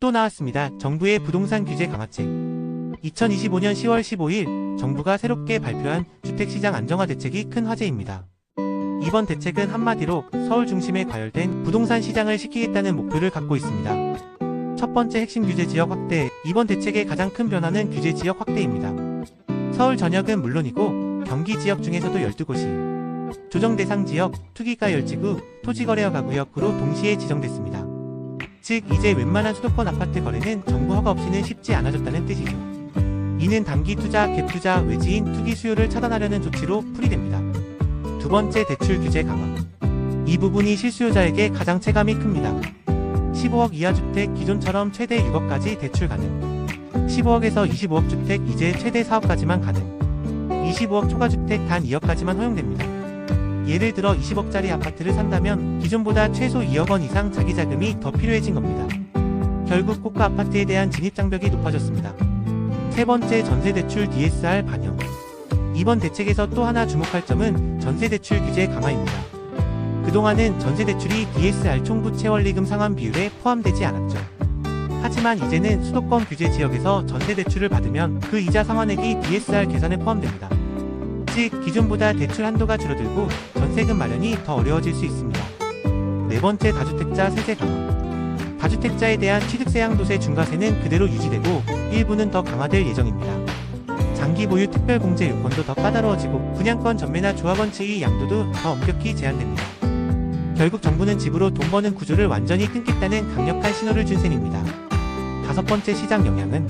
또 나왔습니다. 정부의 부동산 규제 강화책. 2025년 10월 15일 정부가 새롭게 발표한 주택시장 안정화 대책이 큰 화제입니다. 이번 대책은 한마디로 서울 중심에 과열된 부동산 시장을 시키겠다는 목표를 갖고 있습니다. 첫 번째 핵심 규제 지역 확대. 이번 대책의 가장 큰 변화는 규제 지역 확대입니다. 서울 전역은 물론이고 경기 지역 중에서도 12곳이 조정 대상 지역, 투기가열지구, 토지거래허가구역으로 동시에 지정됐습니다. 즉 이제 웬만한 수도권 아파트 거래는 정부 허가 없이는 쉽지 않아졌다는 뜻이죠. 이는 단기 투자, 갭 투자, 외지인 투기 수요를 차단하려는 조치로 풀이됩니다. 두 번째 대출 규제 강화. 이 부분이 실수요자에게 가장 체감이 큽니다. 15억 이하 주택 기존처럼 최대 6억까지 대출 가능. 15억에서 25억 주택 이제 최대 4억까지만 가능. 25억 초과 주택 단 2억까지만 허용됩니다. 예를 들어 20억짜리 아파트를 산다면 기존보다 최소 2억 원 이상 자기 자금이 더 필요해진 겁니다. 결국 고가 아파트에 대한 진입 장벽이 높아졌습니다. 세 번째 전세대출 DSR 반영. 이번 대책에서 또 하나 주목할 점은 전세대출 규제 강화입니다. 그동안은 전세대출이 DSR 총부채원리금 상환 비율에 포함되지 않았죠. 하지만 이제는 수도권 규제 지역에서 전세대출을 받으면 그 이자 상환액이 DSR 계산에 포함됩니다. 즉 기존보다 대출 한도가 줄어들고 전세금 마련이 더 어려워질 수 있습니다. 네 번째 다주택자 세제 강화. 다주택자에 대한 취득세 양도세 중과세는 그대로 유지되고 일부는 더 강화될 예정입니다. 장기 보유 특별공제 요건도 더 까다로워지고 분양권 전매나 조합원 측의 양도도 더 엄격히 제한됩니다. 결국 정부는 집으로 돈 버는 구조를 완전히 끊겠다는 강력한 신호를 준 셈입니다. 다섯 번째 시장 영향은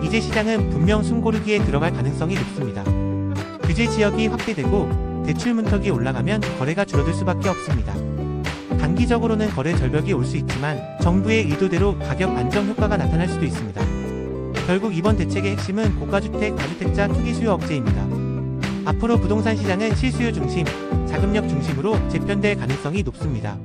이제 시장은 분명 숨고르기에 들어갈 가능성이 높습니다. 규제 지역이 확대되고 대출 문턱이 올라가면 거래가 줄어들 수밖에 없습니다. 단기적으로는 거래 절벽이 올 수 있지만 정부의 의도대로 가격 안정 효과가 나타날 수도 있습니다. 결국 이번 대책의 핵심은 고가주택, 다주택자 투기 수요 억제입니다. 앞으로 부동산 시장은 실수요 중심, 자금력 중심으로 재편될 가능성이 높습니다.